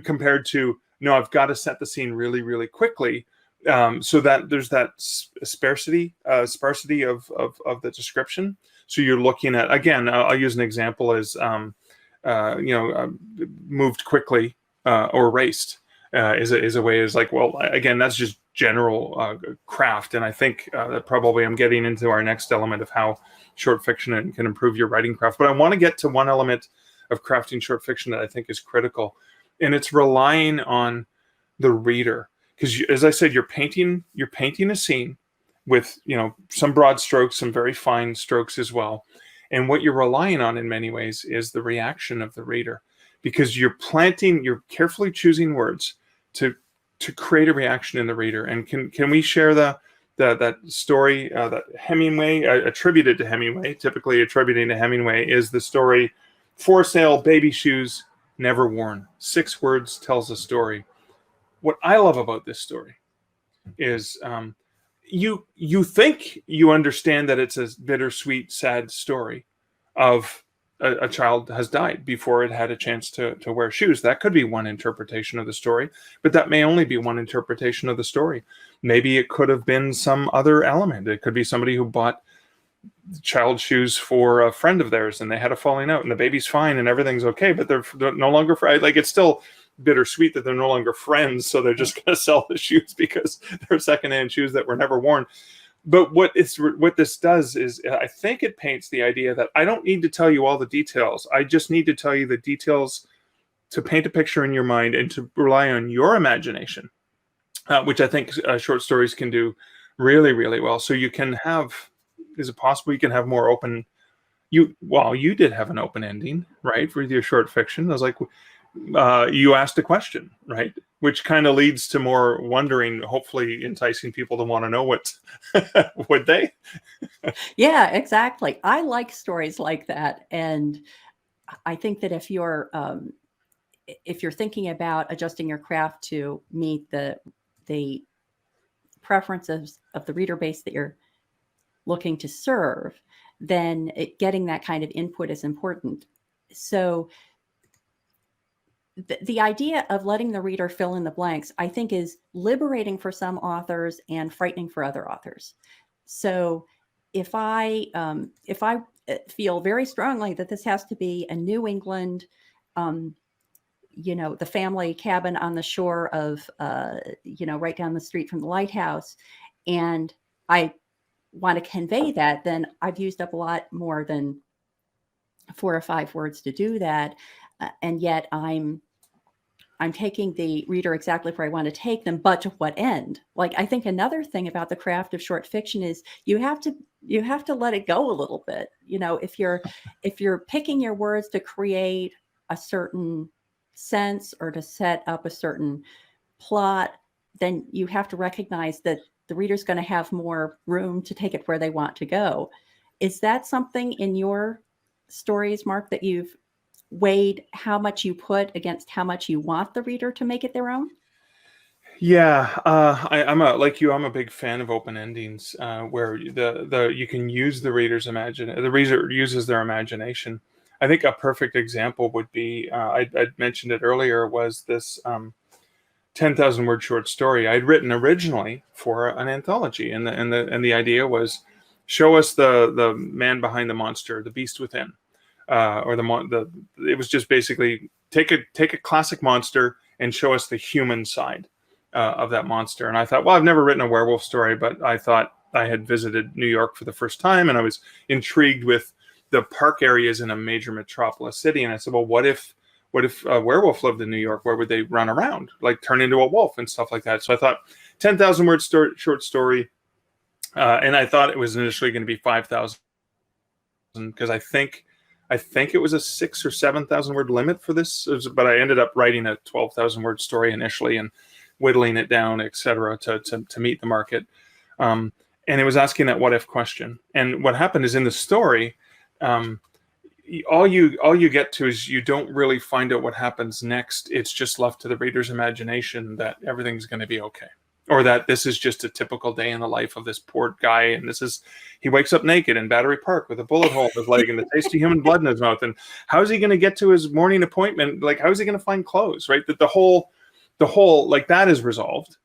Compared to, no, I've got to set the scene really, really quickly. So that there's that sparsity of the description. So you're looking at, again, I'll use an example as, moved quickly or raced is a way, is like, well, again, that's just general craft. And I think that probably I'm getting into our next element of how short fiction can improve your writing craft. But I want to get to one element of crafting short fiction that I think is critical, and it's relying on the reader. Because, as I said, you're painting a scene with, some broad strokes, some very fine strokes as well. And what you're relying on in many ways is the reaction of the reader, because you're carefully choosing words to create a reaction in the reader. And can we share that story that Hemingway attributed to Hemingway, typically attributing to Hemingway, is the story, For Sale, Baby Shoes, Never Worn. 6 words tells a story. What I love about this story is you think you understand that it's a bittersweet, sad story of a child has died before it had a chance to wear shoes. That could be one interpretation of the story, but that may only be one interpretation of the story. Maybe it could have been some other element. It could be somebody who bought child shoes for a friend of theirs and they had a falling out and the baby's fine and everything's okay, but they're no longer like, it's still bittersweet that they're no longer friends, so they're just going to sell the shoes because they're secondhand shoes that were never worn. But what this does is, I think it paints the idea that I don't need to tell you all the details. I just need to tell you the details to paint a picture in your mind and to rely on your imagination, which I think short stories can do really, really well. So you can have, is it possible you can have more open, you did have an open ending, right, with your short fiction. I was like, you asked a question, right? Which kind of leads to more wondering, hopefully enticing people to want to know what, would they? Yeah, exactly. I like stories like that. And I think that if you're thinking about adjusting your craft to meet the preferences of the reader base that you're looking to serve, then getting that kind of input is important. So the idea of letting the reader fill in the blanks, I think, is liberating for some authors and frightening for other authors. So if I feel very strongly that this has to be a New England, the family cabin on the shore of, right down the street from the lighthouse, and I want to convey that, then I've used up a lot more than 4 or 5 words to do that. And yet I'm taking the reader exactly where I want to take them, but to what end? Like, I think another thing about the craft of short fiction is you have to let it go a little bit. If you're picking your words to create a certain sense or to set up a certain plot, then you have to recognize that the reader's going to have more room to take it where they want to go. Is that something in your stories, Mark, that you've weighed how much you put against how much you want the reader to make it their own? Yeah, I'm a big fan of open endings, where you can use the reader uses their imagination. I think a perfect example would be, I mentioned it earlier, was this 10,000 word short story I'd written originally for an anthology, and the idea was, show us the man behind the monster, the beast within, it was just basically take a classic monster and show us the human side of that monster. And I thought, well, I've never written a werewolf story, but I thought, I had visited New York for the first time, and I was intrigued with the park areas in a major metropolis city. And I said, well, what if a werewolf lived in New York? Where would they run around, like turn into a wolf and stuff like that? So I thought 10,000 word short story. And I thought it was initially going to be 5,000, because I think it was a 6,000 or 7,000 word limit for this, but I ended up writing a 12,000 word story initially and whittling it down, etc., to meet the market. And it was asking that what if question. And what happened is, in the story, all you get to is, you don't really find out what happens next. It's just left to the reader's imagination that everything's going to be okay, or that this is just a typical day in the life of this poor guy, and he wakes up naked in Battery Park with a bullet hole in his leg and the taste of human blood in his mouth. And how's he going to get to his morning appointment? Like, how is he going to find clothes? Right? That the whole like that is resolved,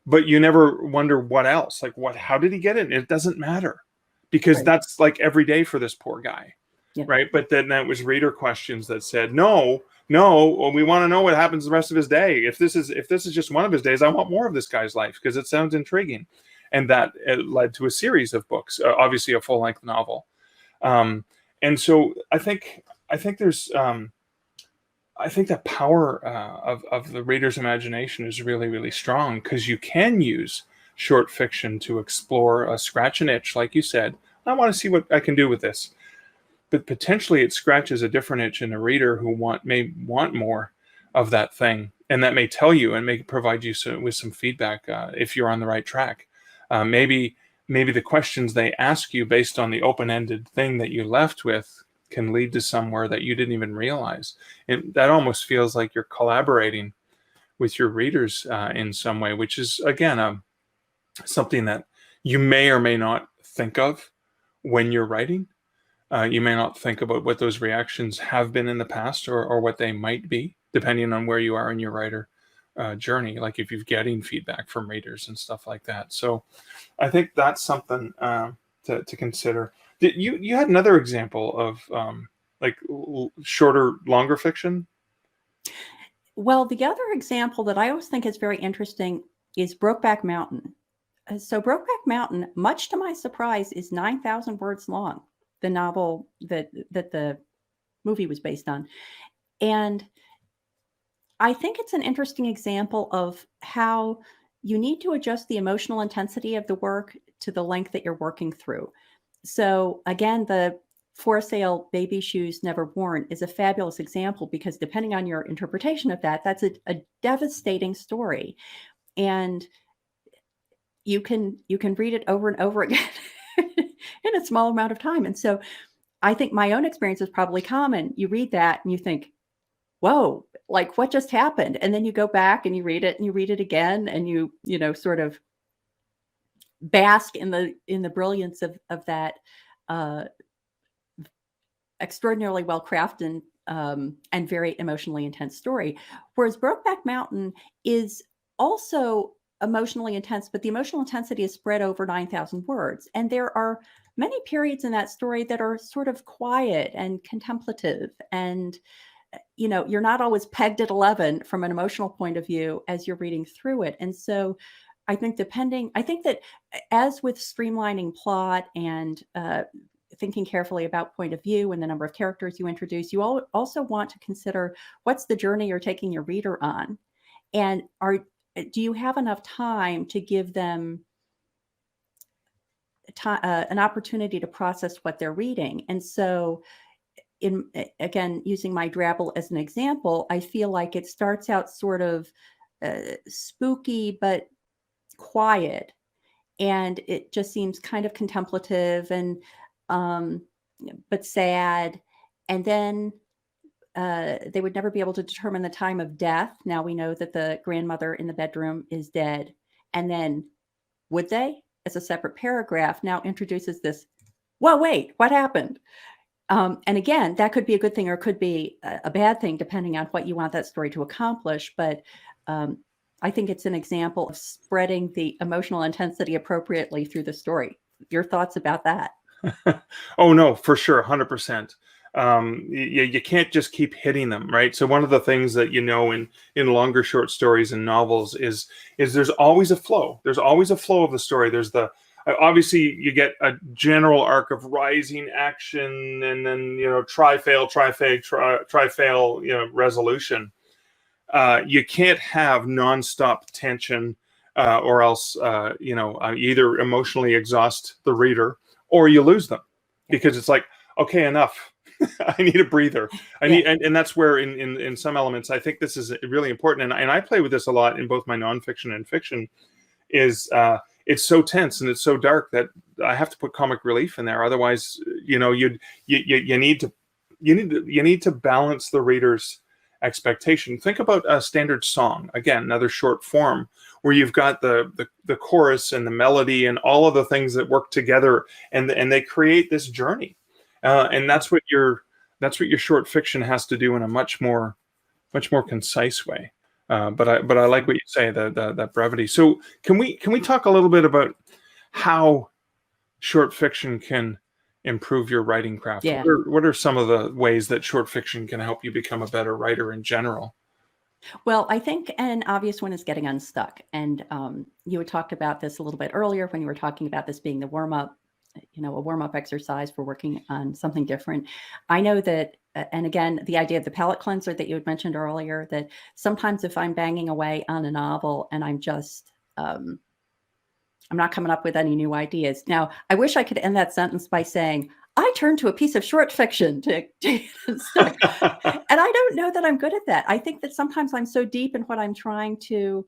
but you never wonder what else. Like, how did he get in? It doesn't matter, because that's like every day for this poor guy. Yeah. Right. But then that was reader questions that said, no, we want to know what happens the rest of his day. If this is just one of his days, I want more of this guy's life, because it sounds intriguing. And that led to a series of books, obviously a full-length novel. And so I think there's I think the power of the reader's imagination is really, really strong, because you can use short fiction to explore, scratch an itch, like you said. I want to see what I can do with this. But potentially it scratches a different itch in a reader who may want more of that thing, and that may tell you and may provide you with some feedback if you're on the right track. Maybe the questions they ask you based on the open-ended thing that you left with can lead to somewhere that you didn't even realize. And that almost feels like you're collaborating with your readers in some way, which is, again, something that you may or may not think of when you're writing. You may not think about what those reactions have been in the past, or what they might be, depending on where you are in your writer journey, like if you're getting feedback from readers and stuff like that. So I think that's something to consider. You had another example of like longer fiction? Well, the other example that I always think is very interesting is Brokeback Mountain. So Brokeback Mountain, much to my surprise, is 9,000 words long, the novel that the movie was based on. And I think it's an interesting example of how you need to adjust the emotional intensity of the work to the length that you're working through. So again, the For Sale Baby Shoes Never Worn is a fabulous example because depending on your interpretation of that, that's a devastating story. And you can read it over and over again in a small amount of time. And so I think my own experience is probably common. You read that and you think, whoa, like what just happened? And then you go back and you read it and you read it again and you sort of bask in the brilliance of that extraordinarily well crafted and very emotionally intense story. Whereas Brokeback Mountain is also emotionally intense, but the emotional intensity is spread over 9,000 words. And there are many periods in that story that are sort of quiet and contemplative. And, you're not always pegged at 11 from an emotional point of view as you're reading through it. And so I think that as with streamlining plot and thinking carefully about point of view and the number of characters you introduce, you also want to consider what's the journey you're taking your reader on. And do you have enough time to give them an opportunity to process what they're reading? And so, again, using my Drabble as an example, I feel like it starts out sort of spooky but quiet, and it just seems kind of contemplative and but sad. And then they would never be able to determine the time of death. Now we know that the grandmother in the bedroom is dead. And then would they, as a separate paragraph, now introduces this, well, wait, what happened? And again, that could be a good thing or it could be a bad thing, depending on what you want that story to accomplish. But I think it's an example of spreading the emotional intensity appropriately through the story. Your thoughts about that? Oh, no, for sure. 100%. You can't just keep hitting them, right? So one of the things that in longer short stories and novels is there's always a flow. There's always a flow of the story. There's obviously you get a general arc of rising action, and then try fail, resolution. You can't have nonstop tension, or else either emotionally exhaust the reader or you lose them, because it's like, okay, enough. I need a breather. And that's where in some elements, I think this is really important. And I play with this a lot in both my nonfiction and fiction, is it's so tense and it's so dark that I have to put comic relief in there. Otherwise, you need to balance the reader's expectation. Think about a standard song, again, another short form, where you've got the chorus and the melody and all of the things that work together, and they create this journey. And that's what your short fiction has to do in a much more concise way. But I like what you say, that brevity. So can we talk a little bit about how short fiction can improve your writing craft? Yeah. What are some of the ways that short fiction can help you become a better writer in general? Well, I think an obvious one is getting unstuck. And you had talked about this a little bit earlier when you were talking about this being the warm-up, a warm-up exercise for working on something different. I know that, and again, the idea of the palate cleanser that you had mentioned earlier, that sometimes if I'm banging away on a novel and I'm just, I'm not coming up with any new ideas. Now, I wish I could end that sentence by saying, I turn to a piece of short fiction to get unstuck. And I don't know that I'm good at that. I think that sometimes I'm so deep in what I'm trying to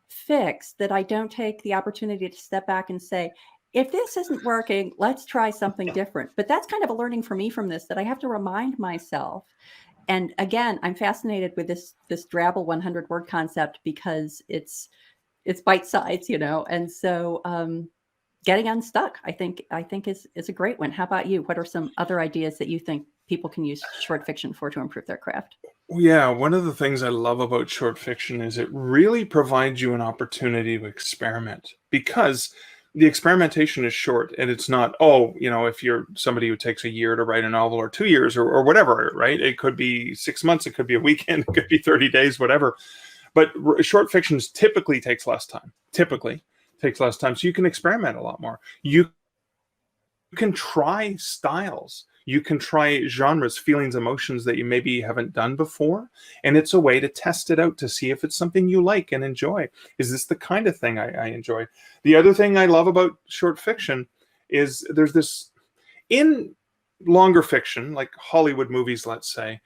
fix that I don't take the opportunity to step back and say, if this isn't working, let's try something different. But that's kind of a learning for me from this, that I have to remind myself. And again, I'm fascinated with this Drabble 100 word concept because it's bite size, and so getting unstuck, I think is a great one. How about you? What are some other ideas that you think people can use short fiction for to improve their craft? Yeah, one of the things I love about short fiction is it really provides you an opportunity to experiment, because the experimentation is short, and it's not, oh, if you're somebody who takes a year to write a novel, or 2 years, or whatever, right? It could be 6 months, it could be a weekend, it could be 30 days, whatever. But short fictions typically takes less time. So you can experiment a lot more. You can try styles. You can try genres, feelings, emotions that you maybe haven't done before. And it's a way to test it out to see if it's something you like and enjoy. Is this the kind of thing I enjoy? The other thing I love about short fiction is there's this, in longer fiction, like Hollywood movies, let's say,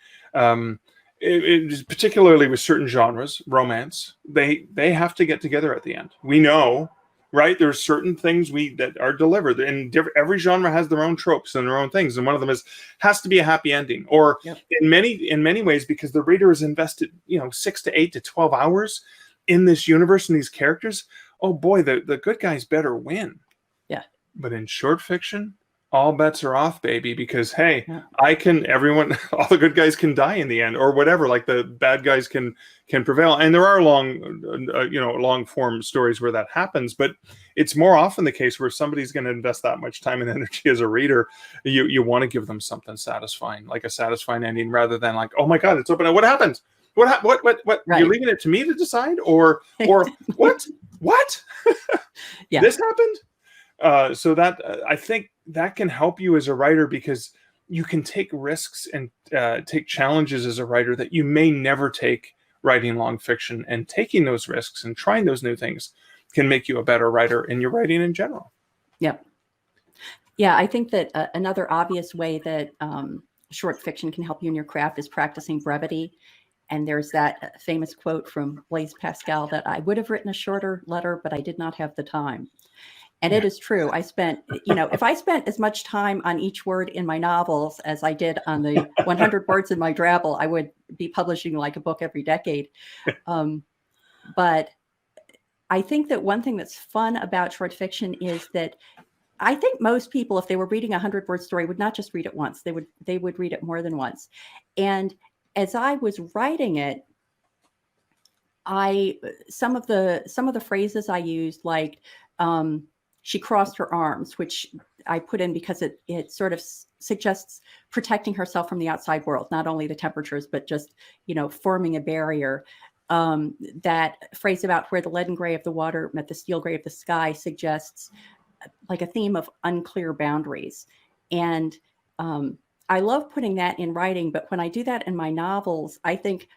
particularly with certain genres, romance, they have to get together at the end. We know, right? There's certain things that are delivered, and every genre has their own tropes and their own things, and one of them has to be a happy ending, or Yep. in many ways, because the reader has invested 6 to 8 to 12 hours in this universe and these characters. Oh boy, the good guys better win. Yeah. But in short fiction, all bets are off, baby, because hey, Yeah. all the good guys can die in the end, or whatever. Like the bad guys can prevail, and there are long form stories where that happens. But it's more often the case where somebody's going to invest that much time and energy as a reader. You want to give them something satisfying, like a satisfying ending, rather than like, oh my god, it's open. What happened? What? Right. You're leaving it to me to decide, or what? Yeah. This happened. So that I think that can help you as a writer, because you can take risks and take challenges as a writer that you may never take writing long fiction. And taking those risks and trying those new things can make you a better writer in your writing in general. Yep. Yeah, I think that another obvious way that short fiction can help you in your craft is practicing brevity. And there's that famous quote from Blaise Pascal that I would have written a shorter letter, but I did not have the time. And it is true. I spent, if I spent as much time on each word in my novels as I did on the 100 words in my drabble, I would be publishing like a book every decade. But I think that one thing that's fun about short fiction is that I think most people, if they were reading a 100-word story, would not just read it once. They would read it more than once. And as I was writing it, some of the phrases I used, like she crossed her arms, which I put in because it sort of suggests protecting herself from the outside world, not only the temperatures, but just, forming a barrier. That phrase about where the leaden gray of the water met the steel gray of the sky suggests like a theme of unclear boundaries. And I love putting that in writing, but when I do that in my novels, I think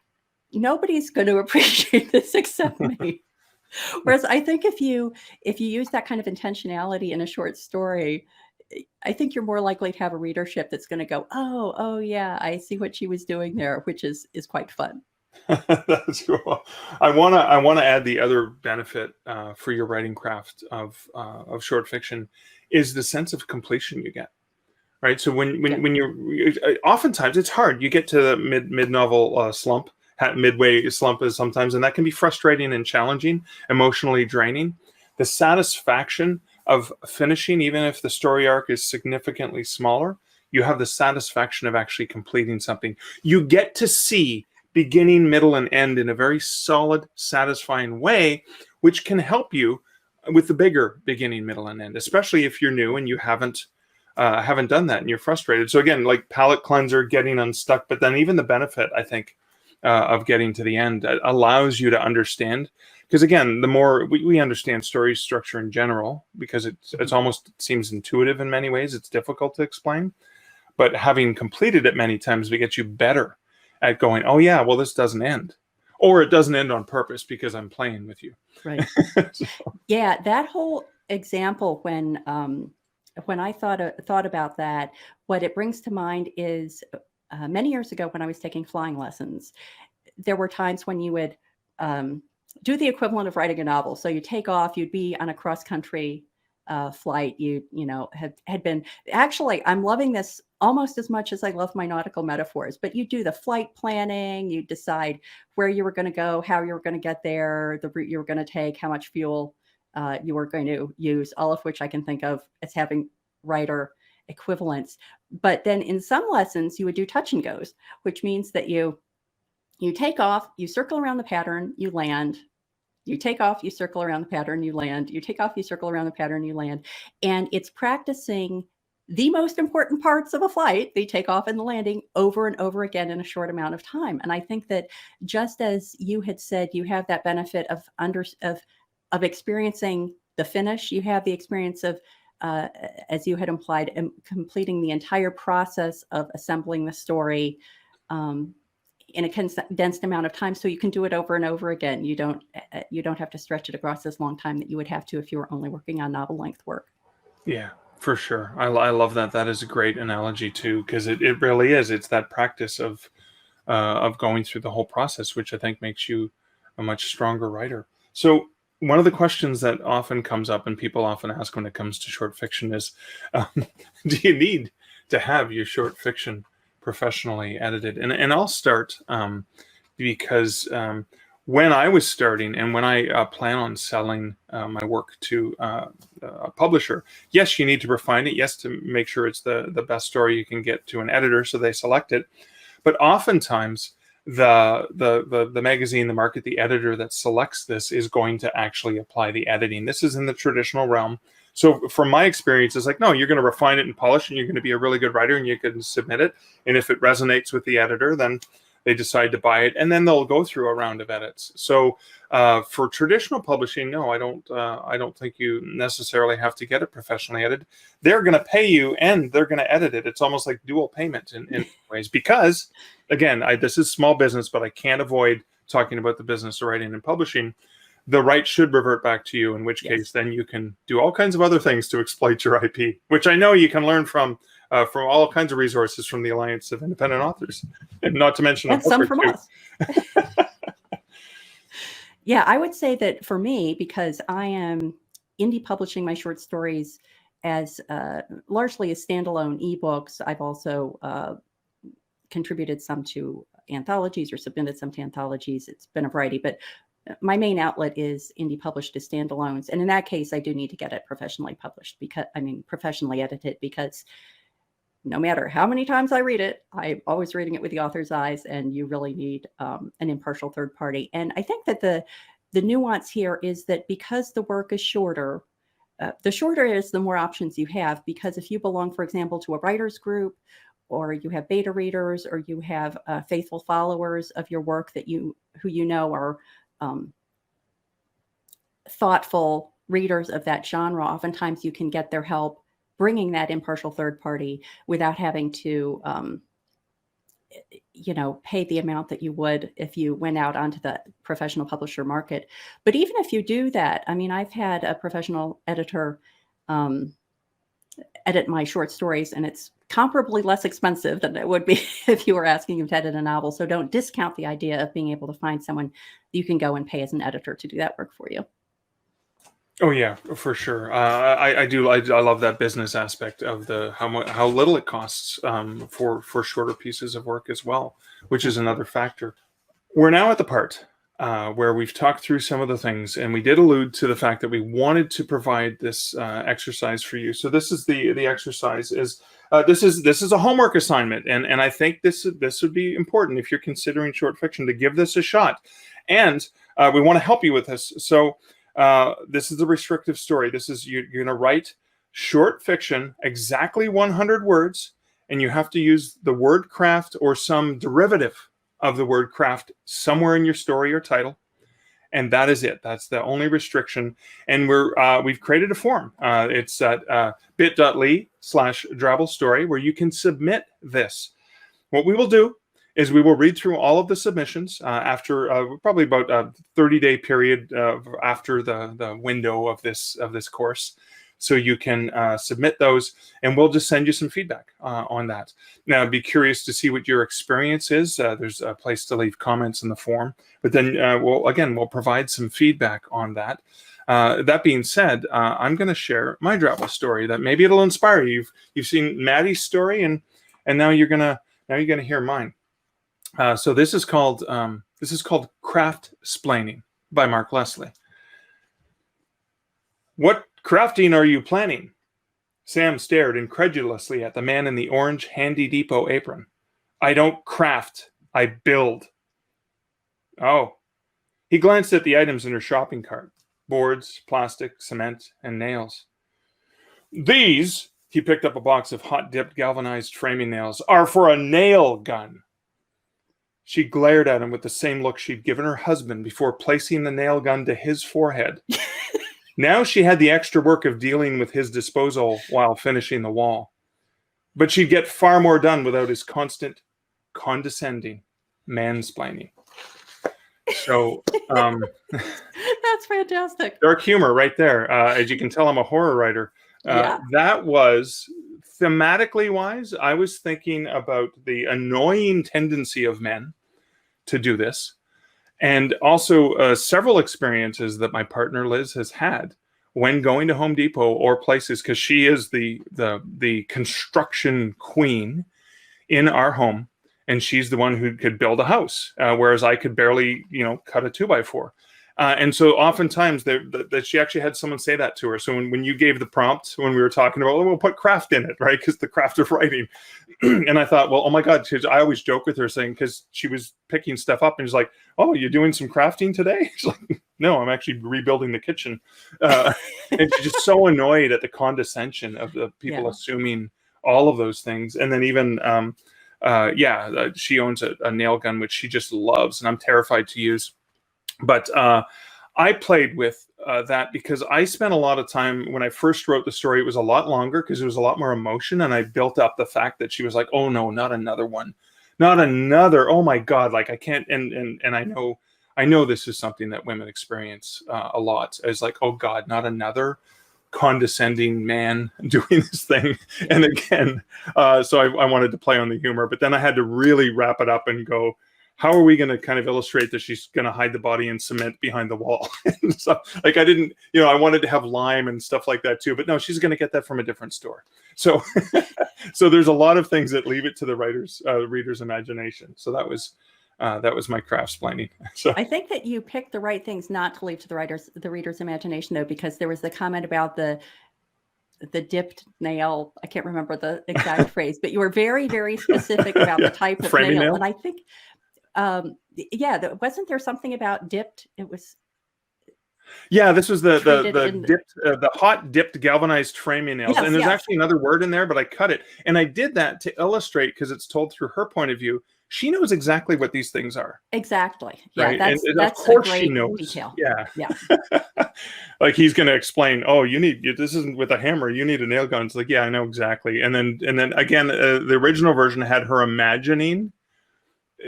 nobody's going to appreciate this except me. Whereas I think if you use that kind of intentionality in a short story, I think you're more likely to have a readership that's going to go, oh yeah, I see what she was doing there, which is quite fun. That's cool. I wanna add the other benefit for your writing craft of short fiction is the sense of completion you get. Right. So when you're oftentimes it's hard. You get to the mid novel slump. Midway slump is sometimes, and that can be frustrating and challenging, emotionally draining. The satisfaction of finishing, even if the story arc is significantly smaller, you have the satisfaction of actually completing something. You get to see beginning, middle, and end in a very solid, satisfying way, which can help you with the bigger beginning, middle, and end, especially if you're new and you haven't done that and you're frustrated. So again, like palate cleanser, getting unstuck, but then even the benefit, I think, of getting to the end allows you to understand, because again, the more we understand story structure in general, because it seems intuitive in many ways. It's difficult to explain, but having completed it many times, we get you better at going, oh yeah, well, this doesn't end, or it doesn't end on purpose because I'm playing with you. Right. So. Yeah, that whole example, when I thought about that, what it brings to mind is many years ago when I was taking flying lessons, there were times when you would do the equivalent of writing a novel. So you take off, you'd be on a cross-country flight. Had been, actually, I'm loving this almost as much as I love my nautical metaphors, but you do the flight planning, you decide where you were going to go, how you were going to get there, the route you were going to take, how much fuel you were going to use, all of which I can think of as having writer equivalents. But then in some lessons, you would do touch and goes, which means that you take off, you circle around the pattern, you land, You take off, you circle around the pattern, you land. You take off, you circle around the pattern, you land. And it's practicing the most important parts of a flight, the takeoff and the landing, over and over again in a short amount of time. And I think that just as you had said, you have that benefit of experiencing the finish. You have the experience of, as you had implied, completing the entire process of assembling the story in a condensed amount of time, so you can do it over and over again. You don't have to stretch it across this long time that you would have to if you were only working on novel length work. Yeah, for sure. I love that. That is a great analogy too, because it really is. It's that practice of going through the whole process, which I think makes you a much stronger writer. So one of the questions that often comes up and people often ask when it comes to short fiction is, do you need to have your short fiction professionally edited? And I'll start because when I was starting and when I plan on selling my work to a publisher, yes, you need to refine it. Yes, to make sure it's the best story you can get to an editor so they select it. But oftentimes the magazine, the market, the editor that selects this is going to actually apply the editing. This is in the traditional realm. So from my experience, it's like, no, you're going to refine it and polish, and you're going to be a really good writer, and you can submit it. And if it resonates with the editor, then they decide to buy it, and then they'll go through a round of edits. So for traditional publishing, no, I don't think you necessarily have to get it professionally edited. They're going to pay you, and they're going to edit it. It's almost like dual payment in ways, because again, this is small business, but I can't avoid talking about the business of writing and publishing. The right should revert back to you, in which case then you can do all kinds of other things to exploit your IP, which I know you can learn from all kinds of resources from the Alliance of Independent Authors, and not to mention and some from us. Yeah, I would say that for me, because I am indie publishing my short stories as largely as standalone ebooks, I've also contributed some to anthologies or submitted some to anthologies. It's been a variety, but my main outlet is indie published as standalones. And in that case, I do need to get it professionally published, professionally edited, because no matter how many times I read it, I'm always reading it with the author's eyes, and you really need an impartial third party. And I think that the nuance here is that because the work is shorter, the shorter it is, the more options you have. Because if you belong, for example, to a writer's group, or you have beta readers, or you have faithful followers of your work who you know are thoughtful readers of that genre, oftentimes you can get their help bringing that impartial third party without having to, pay the amount that you would if you went out onto the professional publisher market. But even if you do that, I've had a professional editor edit my short stories, and it's comparably less expensive than it would be if you were asking him to edit a novel. So don't discount the idea of being able to find someone you can go and pay as an editor to do that work for you. Oh yeah, for sure. I do. I love that business aspect of how little it costs for shorter pieces of work as well, which is another factor. We're now at the part where we've talked through some of the things, and we did allude to the fact that we wanted to provide this exercise for you. So this is the exercise is this is a homework assignment, and I think this would be important if you're considering short fiction to give this a shot, and we want to help you with this. So. This is a restrictive story. This is you're going to write short fiction, exactly 100 words, and you have to use the word craft or some derivative of the word craft somewhere in your story or title, and that is it. That's the only restriction. And we've created a form. It's at bit.ly/Drabble Story, where you can submit this. What we will do is we will read through all of the submissions after probably about a 30-day period after the window of this course. So you can submit those, and we'll just send you some feedback on that. Now, I'd be curious to see what your experience is. There's a place to leave comments in the form, but then we'll provide some feedback on that. That being said, I'm going to share my Drabble story that maybe it'll inspire you. You've seen Matty's story, and now you're gonna hear mine. So this is called Craft Splaining by Mark Leslie. What crafting are you planning? Sam stared incredulously at the man in the orange Handy Depot apron. I don't craft, I build. Oh, He glanced at the items in her shopping cart: boards, plastic, cement, and nails. These, he picked up a box of hot-dipped galvanized framing nails, are for a nail gun. She glared at him with the same look she'd given her husband before placing the nail gun to his forehead. Now she had the extra work of dealing with his disposal while finishing the wall. But she'd get far more done without his constant, condescending mansplaining. So, That's fantastic. dark humor right there. As you can tell, I'm a horror writer. That was, thematically wise, I was thinking about the annoying tendency of men to do this. And also several experiences that my partner Liz has had when going to Home Depot or places, because she is the construction queen in our home, and she's the one who could build a house, whereas I could barely, cut a 2x4. And so oftentimes that she actually had someone say that to her. So when you gave the prompt, when we were talking about, we'll put craft in it, right? Because the craft of writing. And I thought, well, oh my God, I always joke with her saying, because she was picking stuff up and she's like, oh, you're doing some crafting today? She's like, no, I'm actually rebuilding the kitchen. And she's just so annoyed at the condescension of the people assuming all of those things. And then even, she owns a nail gun, which she just loves, and I'm terrified to use. But I played with that because I spent a lot of time when I first wrote the story. It was a lot longer because there was a lot more emotion, and I built up the fact that she was like, "Oh no, not another one, not another! Oh my God, like I can't." And I know this is something that women experience a lot. As like, "Oh God, not another condescending man doing this thing." And again, so I wanted to play on the humor, but then I had to really wrap it up and go, how are we going to kind of illustrate that she's going to hide the body in cement behind the wall? So, like, I didn't, I wanted to have lime and stuff like that too, but no, she's going to get that from a different store. So, so there's a lot of things that leave it to the reader's imagination. So that was my craftsplaining. So I think that you picked the right things not to leave to the reader's imagination, though, because there was the comment about the dipped nail. I can't remember the exact phrase, but you were very, very specific about the type of nail. And I think, wasn't there something about dipped? It was. Yeah, this was the dipped, the hot dipped galvanized framing nails. Yes, and there's actually another word in there, but I cut it. And I did that to illustrate, because it's told through her point of view. She knows exactly what these things are. Exactly. Yeah, right? that's of course a great she knows. Detail. Yeah. Yeah. Like he's going to explain, oh, this isn't with a hammer. You need a nail gun. It's like, yeah, I know exactly. And then again, the original version had her imagining,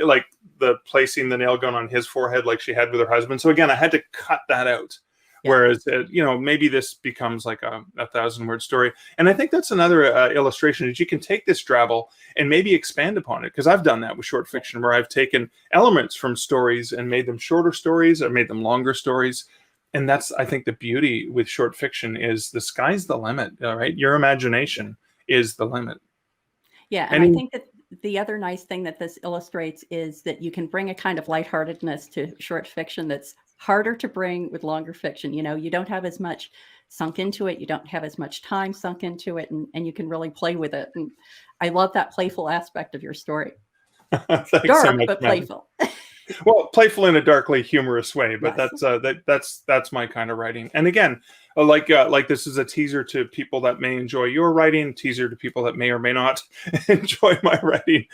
like, the placing the nail gun on his forehead like she had with her husband. So again, I had to cut that out. Yeah. Whereas, maybe this becomes like a 1,000-word story. And I think that's another illustration, is you can take this drabble and maybe expand upon it. Because I've done that with short fiction, where I've taken elements from stories and made them shorter stories or made them longer stories. And that's, I think, the beauty with short fiction is the sky's the limit, right? Your imagination is the limit. Yeah, and I think that the other nice thing that this illustrates is that you can bring a kind of lightheartedness to short fiction that's harder to bring with longer fiction. You don't have as much sunk into it. You don't have as much time sunk into it, and you can really play with it. And I love that playful aspect of your story. Dark, so much, but playful. Well, playful in a darkly humorous way, but yes. that's my kind of writing. And again, like this is a teaser to people that may enjoy your writing, teaser to people that may or may not enjoy my writing.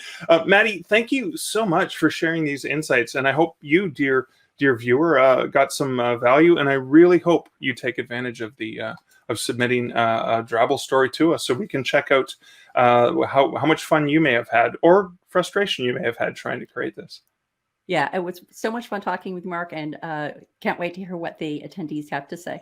Matty, thank you so much for sharing these insights, and I hope you, dear viewer, got some value. And I really hope you take advantage of the of submitting a drabble story to us, so we can check out how much fun you may have had, or frustration you may have had trying to create this. Yeah, it was so much fun talking with Mark, and can't wait to hear what the attendees have to say.